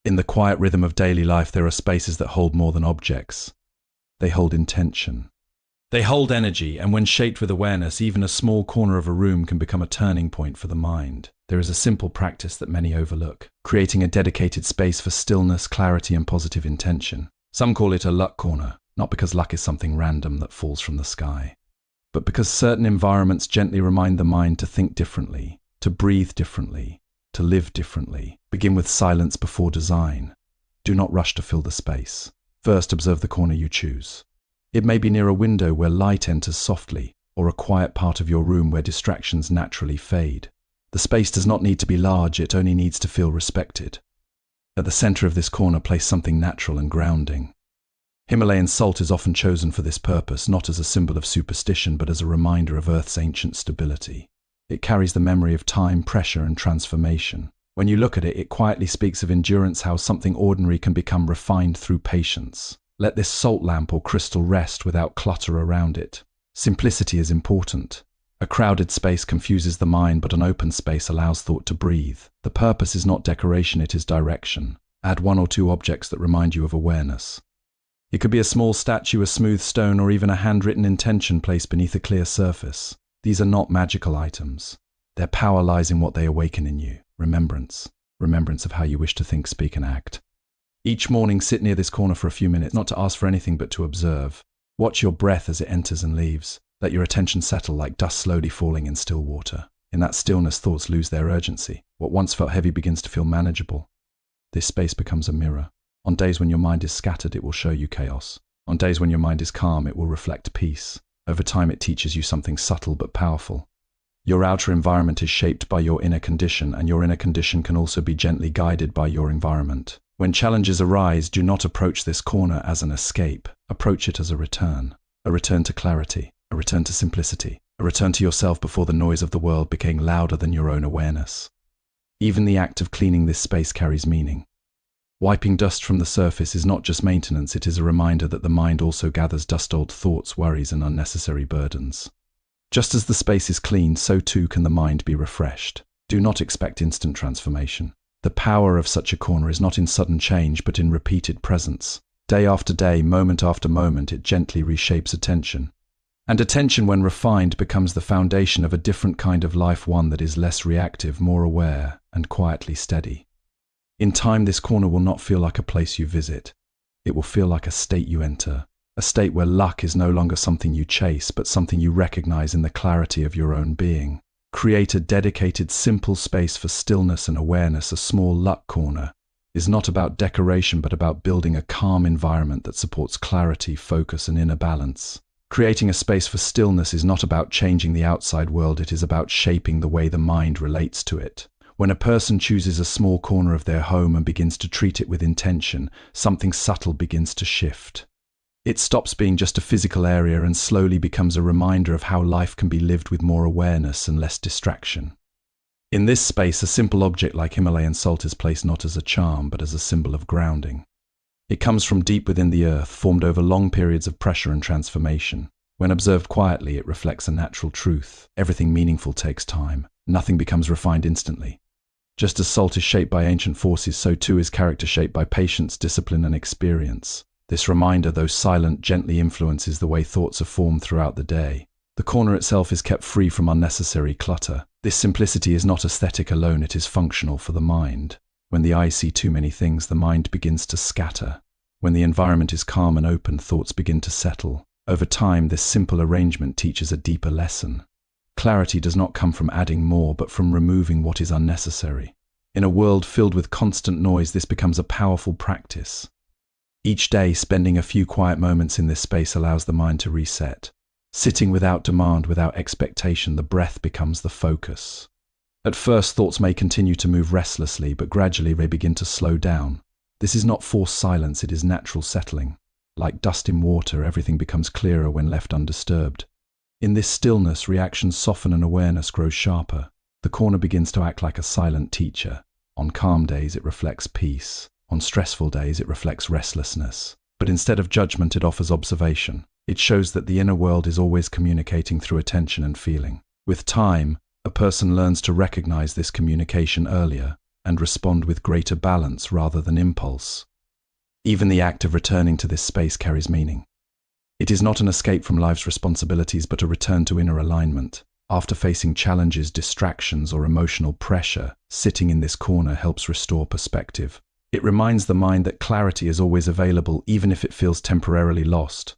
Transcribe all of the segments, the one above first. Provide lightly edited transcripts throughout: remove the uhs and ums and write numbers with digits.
In the quiet rhythm of daily life, there are spaces that hold more than objects. They hold intention. They hold energy, and when shaped with awareness, even a small corner of a room can become a turning point for the mind. There is a simple practice that many overlook, creating a dedicated space for stillness, clarity, and positive intention. Some call it a luck corner, not because luck is something random that falls from the sky, but because certain environments gently remind the mind to think differently, to breathe differently, to live differently. Begin with silence before design. Do not rush to fill the space. First, observe the corner you choose. It may be near a window where light enters softly, or a quiet part of your room where distractions naturally fade. The space does not need to be large, it only needs to feel respected. At the center of this corner, place something natural and grounding. Himalayan salt is often chosen for this purpose, not as a symbol of superstition, but as a reminder of Earth's ancient stability. It carries the memory of time, pressure, and transformation. When you look at it, it quietly speaks of endurance, how something ordinary can become refined through patience. Let this salt lamp or crystal rest without clutter around it. Simplicity is important. A crowded space confuses the mind, but an open space allows thought to breathe. The purpose is not decoration, it is direction. Add 1 or 2 objects that remind you of awareness. It could be a small statue, a smooth stone, or even a handwritten intention placed beneath a clear surface. These are not magical items. Their power lies in what they awaken in you. Remembrance. Remembrance of how you wish to think, speak, and act. Each morning, sit near this corner for a few minutes, not to ask for anything, but to observe. Watch your breath as it enters and leaves. Let your attention settle like dust slowly falling in still water. In that stillness, thoughts lose their urgency. What once felt heavy begins to feel manageable. This space becomes a mirror. On days when your mind is scattered, it will show you chaos. On days when your mind is calm, it will reflect peace. Over time, it teaches you something subtle but powerful. Your outer environment is shaped by your inner condition, and your inner condition can also be gently guided by your environment. When challenges arise, do not approach this corner as an escape. Approach it as a return to clarity, a return to simplicity, a return to yourself before the noise of the world became louder than your own awareness. Even the act of cleaning this space carries meaning. Wiping dust from the surface is not just maintenance, it is a reminder that the mind also gathers dust-old thoughts, worries, and unnecessary burdens. Just as the space is cleaned, so too can the mind be refreshed. Do not expect instant transformation. The power of such a corner is not in sudden change, but in repeated presence. Day after day, moment after moment, it gently reshapes attention. And attention, when refined, becomes the foundation of a different kind of life, one that is less reactive, more aware, and quietly steady. In time, this corner will not feel like a place you visit. It will feel like a state you enter. A state where luck is no longer something you chase, but something you recognize in the clarity of your own being. Create a dedicated, simple space for stillness and awareness. A small luck corner is not about decoration, but about building a calm environment that supports clarity, focus, and inner balance. Creating a space for stillness is not about changing the outside world, it is about shaping the way the mind relates to it. When a person chooses a small corner of their home and begins to treat it with intention, something subtle begins to shift. It stops being just a physical area and slowly becomes a reminder of how life can be lived with more awareness and less distraction. In this space, a simple object like Himalayan salt is placed not as a charm, but as a symbol of grounding. It comes from deep within the earth, formed over long periods of pressure and transformation. When observed quietly, it reflects a natural truth. Everything meaningful takes time. Nothing becomes refined instantly. Just as salt is shaped by ancient forces, so too is character shaped by patience, discipline, and experience. This reminder, though silent, gently influences the way thoughts are formed throughout the day. The corner itself is kept free from unnecessary clutter. This simplicity is not aesthetic alone, it is functional for the mind. When the eyes see too many things, the mind begins to scatter. When the environment is calm and open, thoughts begin to settle. Over time, this simple arrangement teaches a deeper lesson. Clarity does not come from adding more, but from removing what is unnecessary. In a world filled with constant noise, this becomes a powerful practice. Each day, spending a few quiet moments in this space allows the mind to reset. Sitting without demand, without expectation, the breath becomes the focus. At first, thoughts may continue to move restlessly, but gradually they begin to slow down. This is not forced silence, it is natural settling. Like dust in water, everything becomes clearer when left undisturbed. In this stillness, reactions soften and awareness grows sharper. The corner begins to act like a silent teacher. On calm days, it reflects peace. On stressful days, it reflects restlessness. But instead of judgment, it offers observation. It shows that the inner world is always communicating through attention and feeling. With time, a person learns to recognize this communication earlier. and respond with greater balance rather than impulse. Even the act of returning to this space carries meaning. It is not an escape from life's responsibilities, but a return to inner alignment. After facing challenges, distractions, or emotional pressure, sitting in this corner helps restore perspective. It reminds the mind that clarity is always available, even if it feels temporarily lost.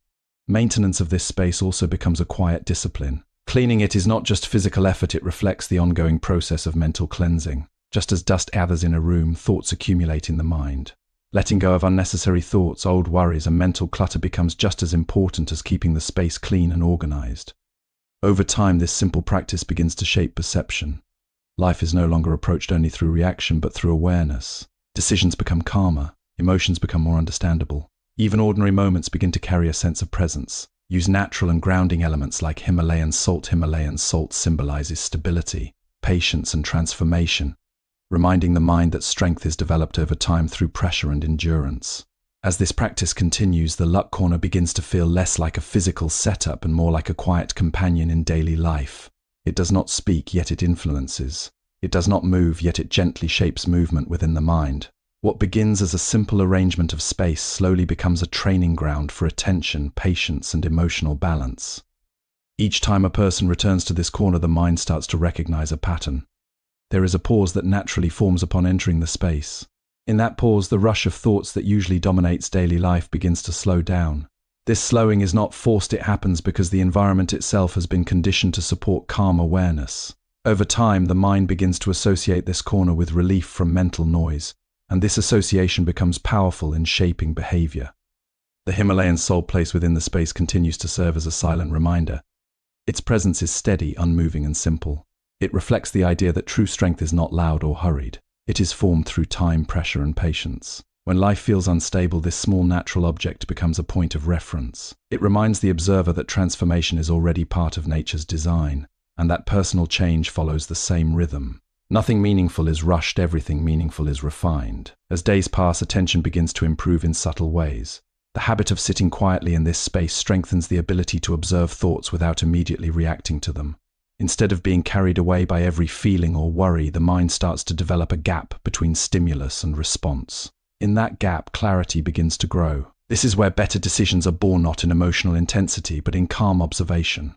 Maintenance of this space also becomes a quiet discipline. Cleaning it is not just physical effort, it reflects the ongoing process of mental cleansing. Just as dust gathers in a room, thoughts accumulate in the mind. Letting go of unnecessary thoughts, old worries, and mental clutter becomes just as important as keeping the space clean and organized. Over time, this simple practice begins to shape perception. Life is no longer approached only through reaction, but through awareness. Decisions become calmer, emotions become more understandable. Even ordinary moments begin to carry a sense of presence. Use natural and grounding elements like Himalayan salt. Himalayan salt symbolizes stability, patience, and transformation, reminding the mind that strength is developed over time through pressure and endurance. As this practice continues, the luck corner begins to feel less like a physical setup and more like a quiet companion in daily life. It does not speak, yet it influences. It does not move, yet it gently shapes movement within the mind. What begins as a simple arrangement of space slowly becomes a training ground for attention, patience, and emotional balance. Each time a person returns to this corner, the mind starts to recognize a pattern. There is a pause that naturally forms upon entering the space. In that pause, the rush of thoughts that usually dominates daily life begins to slow down. This slowing is not forced, it happens because the environment itself has been conditioned to support calm awareness. Over time, the mind begins to associate this corner with relief from mental noise, and this association becomes powerful in shaping behavior. The Himalayan salt placed within the space continues to serve as a silent reminder. Its presence is steady, unmoving, and simple. It reflects the idea that true strength is not loud or hurried. It is formed through time, pressure, and patience. When life feels unstable, this small natural object becomes a point of reference. It reminds the observer that transformation is already part of nature's design, and that personal change follows the same rhythm. Nothing meaningful is rushed, everything meaningful is refined. As days pass, attention begins to improve in subtle ways. The habit of sitting quietly in this space strengthens the ability to observe thoughts without immediately reacting to them. Instead of being carried away by every feeling or worry, the mind starts to develop a gap between stimulus and response. In that gap, clarity begins to grow. This is where better decisions are born, not in emotional intensity, but in calm observation.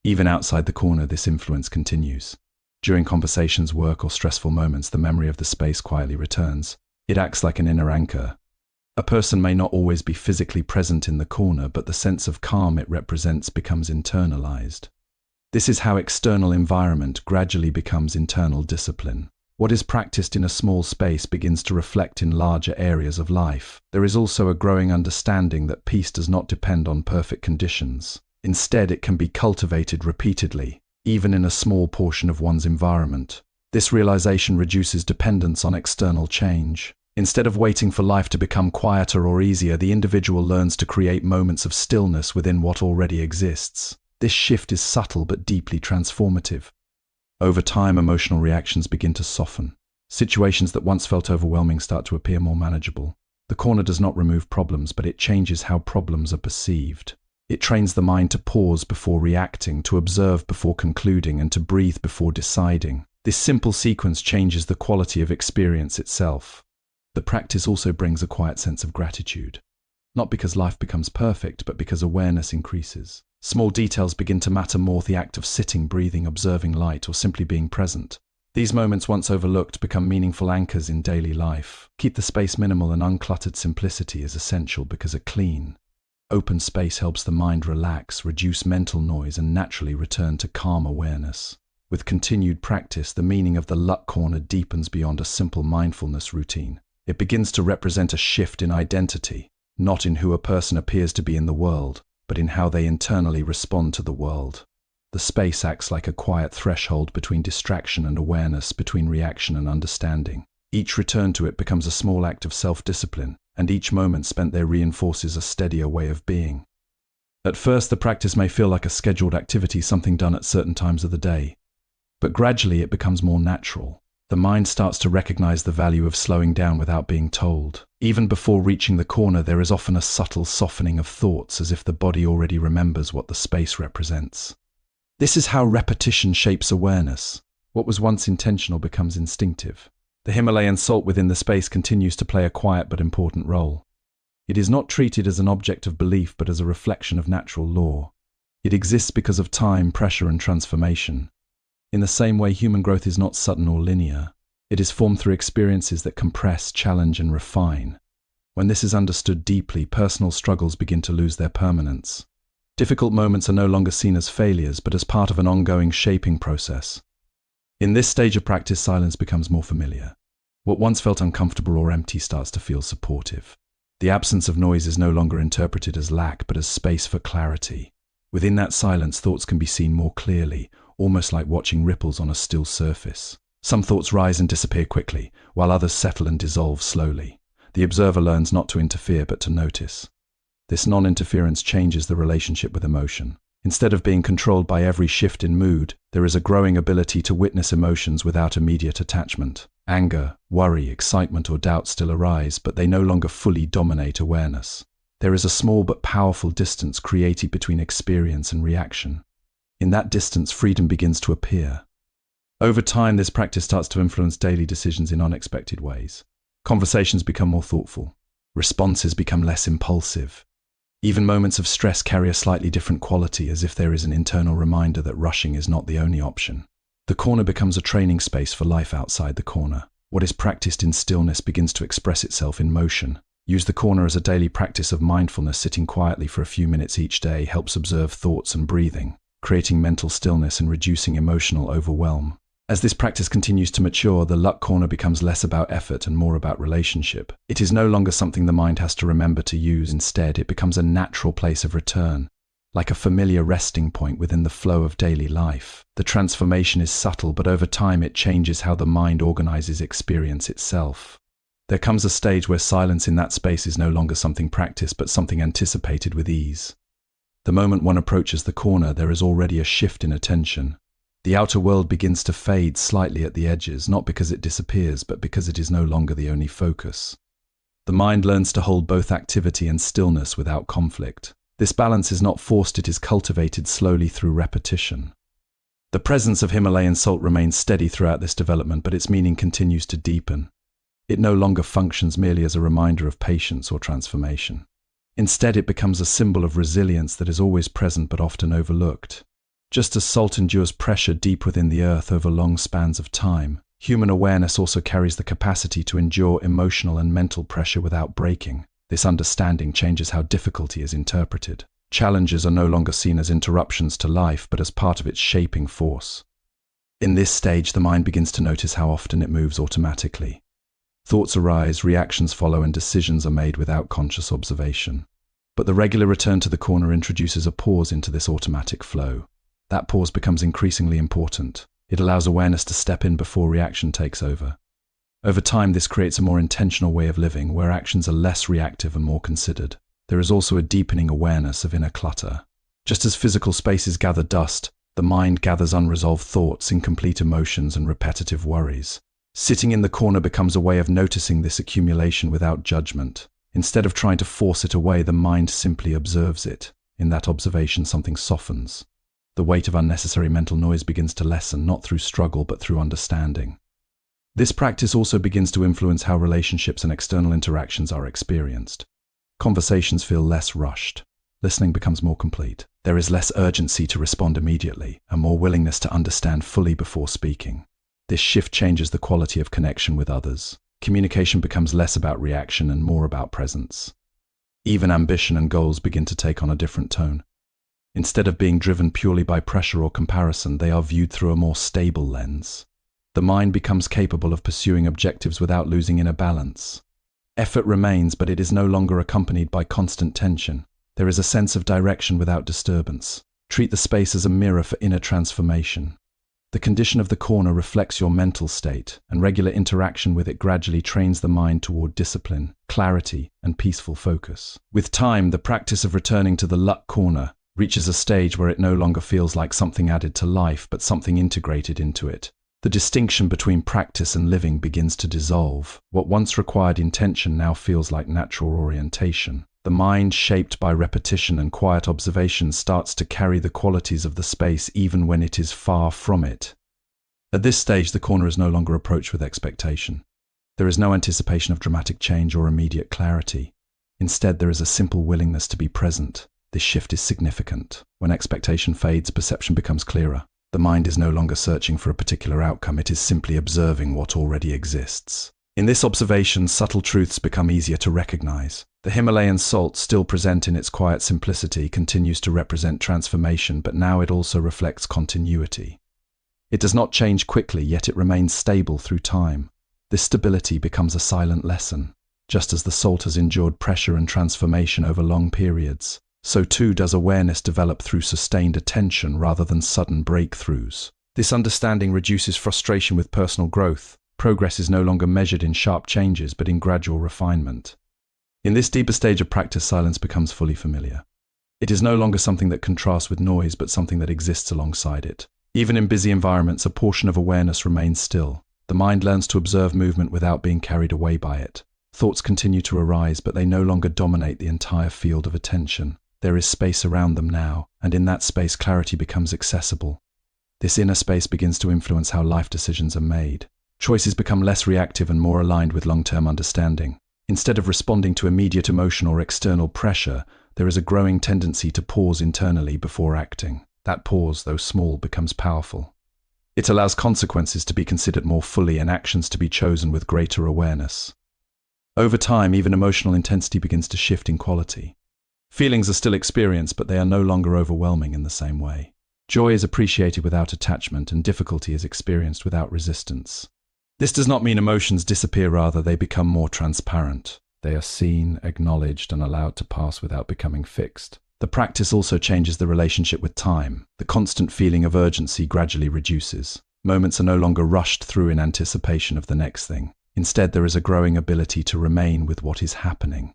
Even outside the corner, this influence continues. During conversations, work, or stressful moments, the memory of the space quietly returns. It acts like an inner anchor. A person may not always be physically present in the corner, but the sense of calm it represents becomes internalized. This is how external environment gradually becomes internal discipline. What is practiced in a small space begins to reflect in larger areas of life. There is also a growing understanding that peace does not depend on perfect conditions. Instead, it can be cultivated repeatedly, even in a small portion of one's environment. This realization reduces dependence on external change. Instead of waiting for life to become quieter or easier, the individual learns to create moments of stillness within what already exists. This shift is subtle but deeply transformative. Over time, emotional reactions begin to soften. Situations that once felt overwhelming start to appear more manageable. The corner does not remove problems, but it changes how problems are perceived. It trains the mind to pause before reacting, to observe before concluding, and to breathe before deciding. This simple sequence changes the quality of experience itself. The practice also brings a quiet sense of gratitude. Not because life becomes perfect, but because awareness increases. Small details begin to matter more: the act of sitting, breathing, observing light, or simply being present. These moments, once overlooked, become meaningful anchors in daily life. Keep the space minimal, and uncluttered simplicity is essential because a clean, open space helps the mind relax, reduce mental noise, and naturally return to calm awareness. With continued practice, the meaning of the luck corner deepens beyond a simple mindfulness routine. It begins to represent a shift in identity, not in who a person appears to be in the world, but in how they internally respond to the world. The space acts like a quiet threshold between distraction and awareness, between reaction and understanding. Each return to it becomes a small act of self-discipline, and each moment spent there reinforces a steadier way of being. At first, the practice may feel like a scheduled activity, something done at certain times of the day, but gradually it becomes more natural. The mind starts to recognize the value of slowing down without being told. Even before reaching the corner, there is often a subtle softening of thoughts, as if the body already remembers what the space represents. This is how repetition shapes awareness. What was once intentional becomes instinctive. The Himalayan salt within the space continues to play a quiet but important role. It is not treated as an object of belief but as a reflection of natural law. It exists because of time, pressure, and transformation. In the same way, human growth is not sudden or linear. It is formed through experiences that compress, challenge, and refine. When this is understood deeply, personal struggles begin to lose their permanence. Difficult moments are no longer seen as failures, but as part of an ongoing shaping process. In this stage of practice, silence becomes more familiar. What once felt uncomfortable or empty starts to feel supportive. The absence of noise is no longer interpreted as lack, but as space for clarity. Within that silence, thoughts can be seen more clearly, almost like watching ripples on a still surface. Some thoughts rise and disappear quickly, while others settle and dissolve slowly. The observer learns not to interfere, but to notice. This non-interference changes the relationship with emotion. Instead of being controlled by every shift in mood, there is a growing ability to witness emotions without immediate attachment. Anger, worry, excitement, or doubt still arise, but they no longer fully dominate awareness. There is a small but powerful distance created between experience and reaction. In that distance, freedom begins to appear. Over time, this practice starts to influence daily decisions in unexpected ways. Conversations become more thoughtful. Responses become less impulsive. Even moments of stress carry a slightly different quality, as if there is an internal reminder that rushing is not the only option. The corner becomes a training space for life outside the corner. What is practiced in stillness begins to express itself in motion. Use the corner as a daily practice of mindfulness. Sitting quietly for a few minutes each day helps observe thoughts and breathing, creating mental stillness and reducing emotional overwhelm. As this practice continues to mature, the luck corner becomes less about effort and more about relationship. It is no longer something the mind has to remember to use. Instead, it becomes a natural place of return, like a familiar resting point within the flow of daily life. The transformation is subtle, but over time it changes how the mind organizes experience itself. There comes a stage where silence in that space is no longer something practiced, but something anticipated with ease. The moment one approaches the corner, there is already a shift in attention. The outer world begins to fade slightly at the edges, not because it disappears, but because it is no longer the only focus. The mind learns to hold both activity and stillness without conflict. This balance is not forced, it is cultivated slowly through repetition. The presence of Himalayan salt remains steady throughout this development, but its meaning continues to deepen. It no longer functions merely as a reminder of patience or transformation. Instead, it becomes a symbol of resilience that is always present but often overlooked. Just as salt endures pressure deep within the earth over long spans of time, human awareness also carries the capacity to endure emotional and mental pressure without breaking. This understanding changes how difficulty is interpreted. Challenges are no longer seen as interruptions to life, but as part of its shaping force. In this stage, the mind begins to notice how often it moves automatically. Thoughts arise, reactions follow, and decisions are made without conscious observation. But the regular return to the corner introduces a pause into this automatic flow. That pause becomes increasingly important. It allows awareness to step in before reaction takes over. Over time, this creates a more intentional way of living, where actions are less reactive and more considered. There is also a deepening awareness of inner clutter. Just as physical spaces gather dust, the mind gathers unresolved thoughts, incomplete emotions, and repetitive worries. Sitting in the corner becomes a way of noticing this accumulation without judgment. Instead of trying to force it away, the mind simply observes it. In that observation, something softens. The weight of unnecessary mental noise begins to lessen, not through struggle, but through understanding. This practice also begins to influence how relationships and external interactions are experienced. Conversations feel less rushed. Listening becomes more complete. There is less urgency to respond immediately, and more willingness to understand fully before speaking. This shift changes the quality of connection with others. Communication becomes less about reaction and more about presence. Even ambition and goals begin to take on a different tone. Instead of being driven purely by pressure or comparison, they are viewed through a more stable lens. The mind becomes capable of pursuing objectives without losing inner balance. Effort remains, but it is no longer accompanied by constant tension. There is a sense of direction without disturbance. Treat the space as a mirror for inner transformation. The condition of the corner reflects your mental state, and regular interaction with it gradually trains the mind toward discipline, clarity, and peaceful focus. With time, the practice of returning to the luck corner reaches a stage where it no longer feels like something added to life, but something integrated into it. The distinction between practice and living begins to dissolve. What once required intention now feels like natural orientation. The mind, shaped by repetition and quiet observation, starts to carry the qualities of the space even when it is far from it. At this stage, the corner is no longer approached with expectation. There is no anticipation of dramatic change or immediate clarity. Instead, there is a simple willingness to be present. This shift is significant. When expectation fades, perception becomes clearer. The mind is no longer searching for a particular outcome, it is simply observing what already exists. In this observation, subtle truths become easier to recognize. The Himalayan salt, still present in its quiet simplicity, continues to represent transformation, but now it also reflects continuity. It does not change quickly, yet it remains stable through time. This stability becomes a silent lesson. Just as the salt has endured pressure and transformation over long periods, so too does awareness develop through sustained attention rather than sudden breakthroughs. This understanding reduces frustration with personal growth. Progress is no longer measured in sharp changes, but in gradual refinement. In this deeper stage of practice, silence becomes fully familiar. It is no longer something that contrasts with noise, but something that exists alongside it. Even in busy environments, a portion of awareness remains still. The mind learns to observe movement without being carried away by it. Thoughts continue to arise, but they no longer dominate the entire field of attention. There is space around them now, and in that space clarity becomes accessible. This inner space begins to influence how life decisions are made. Choices become less reactive and more aligned with long-term understanding. Instead of responding to immediate emotion or external pressure, there is a growing tendency to pause internally before acting. That pause, though small, becomes powerful. It allows consequences to be considered more fully and actions to be chosen with greater awareness. Over time, even emotional intensity begins to shift in quality. Feelings are still experienced, but they are no longer overwhelming in the same way. Joy is appreciated without attachment, and difficulty is experienced without resistance. This does not mean emotions disappear, rather they become more transparent. They are seen, acknowledged, and allowed to pass without becoming fixed. The practice also changes the relationship with time. The constant feeling of urgency gradually reduces. Moments are no longer rushed through in anticipation of the next thing. Instead, there is a growing ability to remain with what is happening.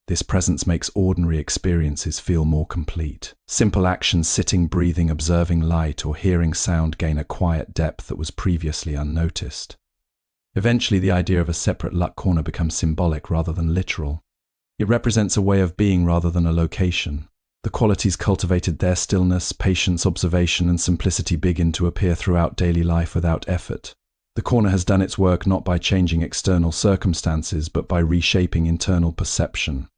This presence makes ordinary experiences feel more complete. Simple actions, sitting, breathing, observing light, or hearing sound, gain a quiet depth that was previously unnoticed. Eventually, the idea of a separate luck corner becomes symbolic rather than literal. It represents a way of being rather than a location. The qualities cultivated there, stillness, patience, observation, and simplicity, begin to appear throughout daily life without effort. The corner has done its work not by changing external circumstances, but by reshaping internal perception.